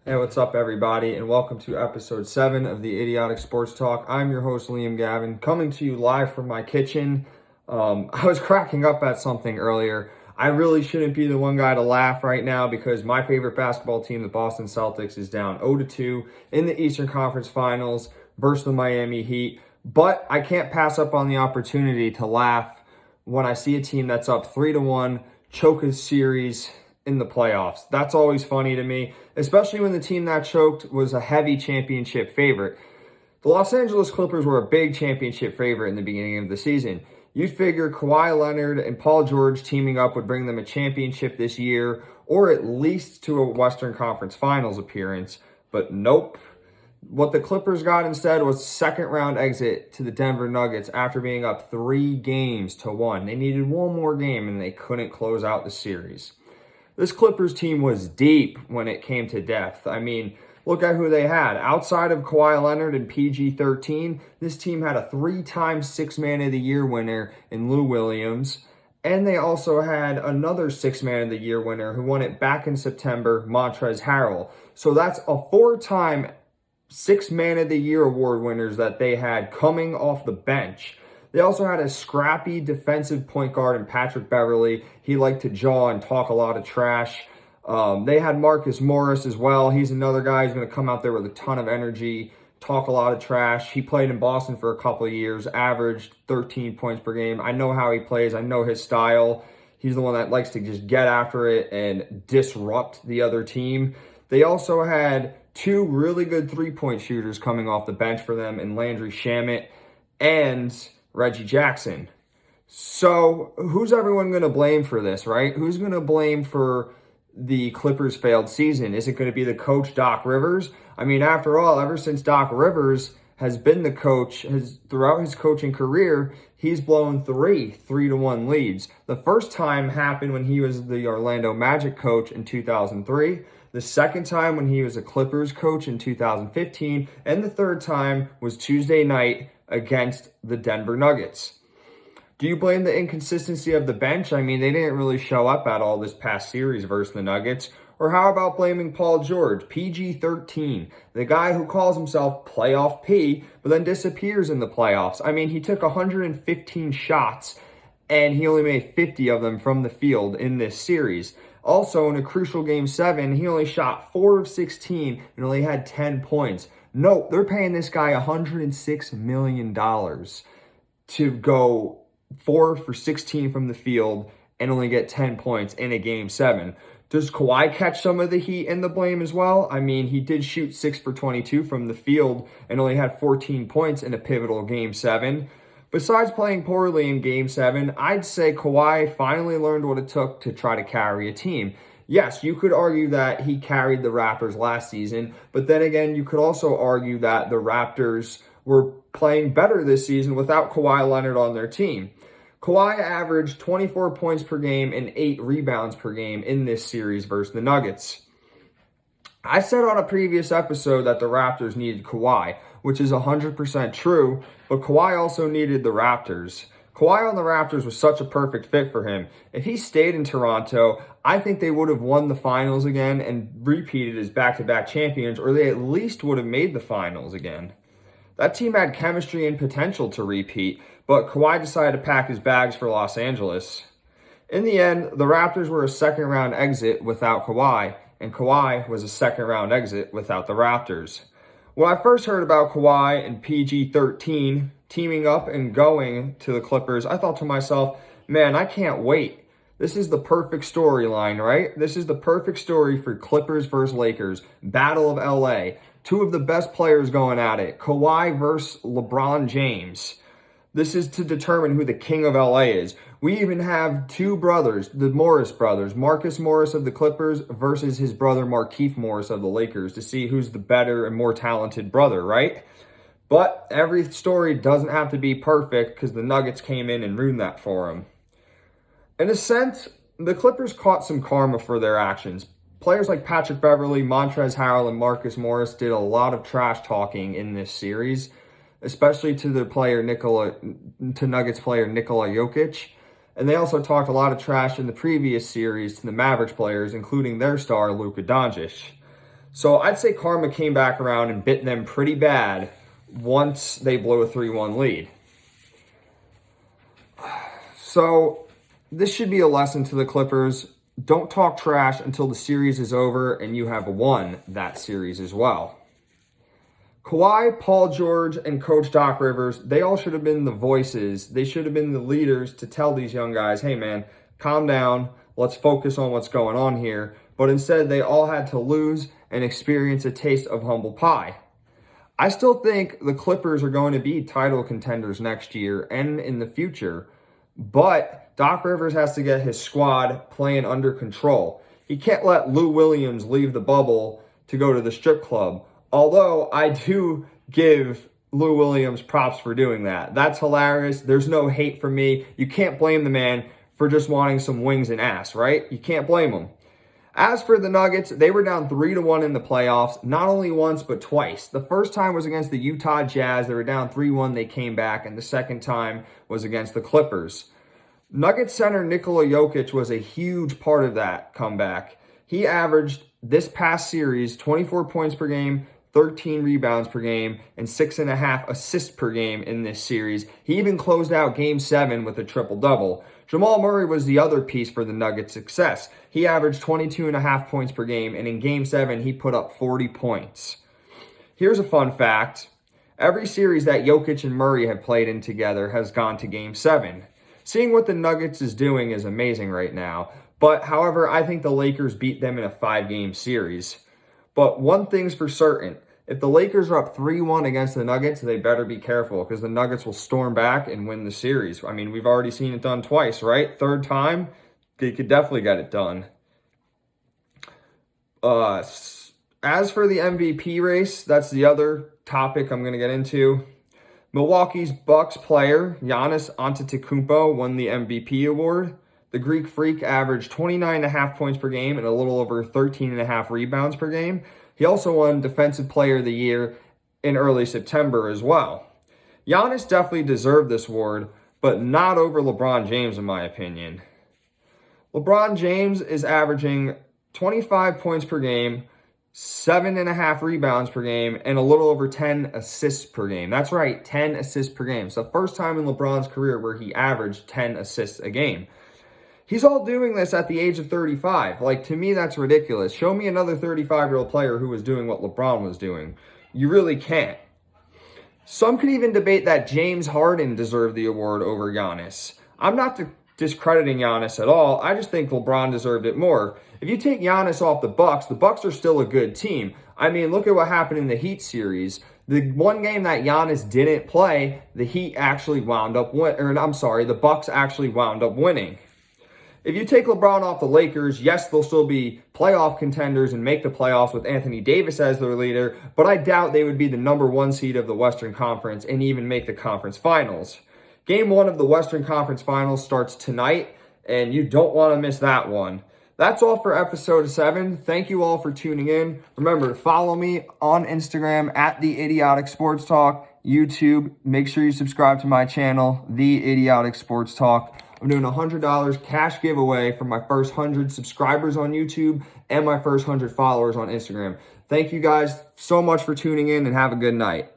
Hey, what's up, everybody, and welcome to episode 7 of the Idiotic Sports Talk. I'm your host, Liam Gavin, coming to you live from my kitchen. I was cracking up at something earlier. I really shouldn't be the one guy to laugh right now because my favorite basketball team, the Boston Celtics, is down 0-2 in the Eastern Conference Finals versus the Miami Heat. But I can't pass up on the opportunity to laugh when I see a team that's up 3-1, choke a series in the playoffs. That's always funny to me, especially when the team that choked was a heavy championship favorite. The Los Angeles Clippers were a big championship favorite in the beginning of the season. You'd figure Kawhi Leonard and Paul George teaming up would bring them a championship this year, or at least to a Western Conference Finals appearance, but nope. What the Clippers got instead was a second-round exit to the Denver Nuggets after being up 3-1. They needed one more game, and they couldn't close out the series. This Clippers team was deep when it came to depth. I mean, look at who they had. Outside of Kawhi Leonard and PG-13, this team had a 3-time Sixth Man of the Year winner in Lou Williams. And they also had another Sixth Man of the Year winner who won it back in September, Montrezl Harrell. So that's a 4-time Sixth Man of the Year award winners that they had coming off the bench. They also had a scrappy defensive point guard in Patrick Beverley. He liked to jaw and talk a lot of trash. They had Marcus Morris as well. He's another guy who's going to come out there with a ton of energy, talk a lot of trash. He played in Boston for a couple of years, averaged 13 points per game. I know how he plays. I know his style. He's the one that likes to just get after it and disrupt the other team. They also had two really good three-point shooters coming off the bench for them in Landry Shamet and Reggie Jackson. So who's everyone going to blame for this, right? Who's going to blame for the Clippers' failed season? Is it going to be the coach, Doc Rivers? I mean, after all, ever since Doc Rivers has been the coach, throughout his coaching career, he's blown 3-1 leads. The first time happened when he was the Orlando Magic coach in 2003. The second time when he was a Clippers coach in 2015. And the third time was Tuesday night against the Denver Nuggets. Do you blame the inconsistency of the bench? I mean, they didn't really show up at all this past series versus the Nuggets. Or how about blaming Paul George, PG-13, the guy who calls himself Playoff P, but then disappears in the playoffs? I mean, he took 115 shots, and he only made 50 of them from the field in this series. Also, in a crucial Game 7, he only shot 4 of 16 and only had 10 points. No, they're paying this guy $106 million to go 4 for 16 from the field and only get 10 points in a Game 7. Does Kawhi catch some of the heat and the blame as well? I mean, he did shoot 6 for 22 from the field and only had 14 points in a pivotal Game 7. Besides playing poorly in Game 7, I'd say Kawhi finally learned what it took to try to carry a team. Yes, you could argue that he carried the Raptors last season, but then again, you could also argue that the Raptors were playing better this season without Kawhi Leonard on their team. Kawhi averaged 24 points per game and 8 rebounds per game in this series versus the Nuggets. I said on a previous episode that the Raptors needed Kawhi, which is 100% true, but Kawhi also needed the Raptors. Kawhi on the Raptors was such a perfect fit for him. If he stayed in Toronto, I think they would have won the finals again and repeated as back-to-back champions, or they at least would have made the finals again. That team had chemistry and potential to repeat, but Kawhi decided to pack his bags for Los Angeles. In the end, the Raptors were a second-round exit without Kawhi, and Kawhi was a second-round exit without the Raptors. When I first heard about Kawhi and PG-13 teaming up and going to the Clippers, I thought to myself, man, I can't wait. This is the perfect storyline, right? This is the perfect story for Clippers versus Lakers, Battle of LA. Two of the best players going at it, Kawhi versus LeBron James. This is to determine who the king of LA is. We even have two brothers, the Morris brothers, Marcus Morris of the Clippers versus his brother Markieff Morris of the Lakers, to see who's the better and more talented brother, right? But every story doesn't have to be perfect because the Nuggets came in and ruined that for them. In a sense, the Clippers caught some karma for their actions. Players like Patrick Beverley, Montrezl Harrell, and Marcus Morris did a lot of trash talking in this series, especially to Nuggets player Nikola Jokic. And they also talked a lot of trash in the previous series to the Mavericks players, including their star, Luka Doncic. So I'd say karma came back around and bit them pretty bad once they blew a 3-1 lead. So this should be a lesson to the Clippers. Don't talk trash until the series is over and you have won that series as well. Kawhi, Paul George, and Coach Doc Rivers, they all should have been the voices. They should have been the leaders to tell these young guys, hey man, calm down. Let's focus on what's going on here. But instead, they all had to lose and experience a taste of humble pie. I still think the Clippers are going to be title contenders next year and in the future. But Doc Rivers has to get his squad playing under control. He can't let Lou Williams leave the bubble to go to the strip club. Although I do give Lou Williams props for doing that. That's hilarious. There's no hate for me. You can't blame the man for just wanting some wings and ass, right? You can't blame him. As for the Nuggets, they were down 3-1 in the playoffs, not only once, but twice. The first time was against the Utah Jazz. They were down 3-1. They came back. And the second time was against the Clippers. Nuggets center Nikola Jokic was a huge part of that comeback. He averaged this past series 24 points per game, 13 rebounds per game, and 6.5 assists per game in this series. He even closed out Game 7 with a triple-double. Jamal Murray was the other piece for the Nuggets' success. He averaged 22.5 points per game, and in Game 7, he put up 40 points. Here's a fun fact. Every series that Jokic and Murray have played in together has gone to Game 7. Seeing what the Nuggets is doing is amazing right now. But, however, I think the Lakers beat them in a 5-game series. But one thing's for certain. If the Lakers are up 3-1 against the Nuggets, they better be careful because the Nuggets will storm back and win the series. I mean, we've already seen it done twice, right? Third time, they could definitely get it done. As for the MVP race, that's the other topic I'm going to get into. Milwaukee's Bucks player, Giannis Antetokounmpo, won the MVP award. The Greek Freak averaged 29.5 points per game and a little over 13.5 rebounds per game. He also won Defensive Player of the Year in early September as well. Giannis definitely deserved this award, but not over LeBron James in my opinion. LeBron James is averaging 25 points per game, 7.5 rebounds per game, and a little over 10 assists per game. That's right, 10 assists per game. It's the first time in LeBron's career where he averaged 10 assists a game. He's all doing this at the age of 35. Like, to me, that's ridiculous. Show me another 35-year-old player who was doing what LeBron was doing. You really can't. Some could even debate that James Harden deserved the award over Giannis. I'm not discrediting Giannis at all. I just think LeBron deserved it more. If you take Giannis off the Bucks are still a good team. I mean, look at what happened in the Heat series. The one game that Giannis didn't play, the Bucks actually wound up winning. If you take LeBron off the Lakers, yes, they'll still be playoff contenders and make the playoffs with Anthony Davis as their leader, but I doubt they would be the number 1 seed of the Western Conference and even make the conference finals. Game 1 of the Western Conference Finals starts tonight, and you don't want to miss that one. That's all for episode 7. Thank you all for tuning in. Remember to follow me on Instagram at The Idiotic Sports Talk, YouTube. Make sure you subscribe to my channel, The Idiotic Sports Talk. I'm doing a $100 cash giveaway for my first 100 subscribers on YouTube and my first 100 followers on Instagram. Thank you guys so much for tuning in and have a good night.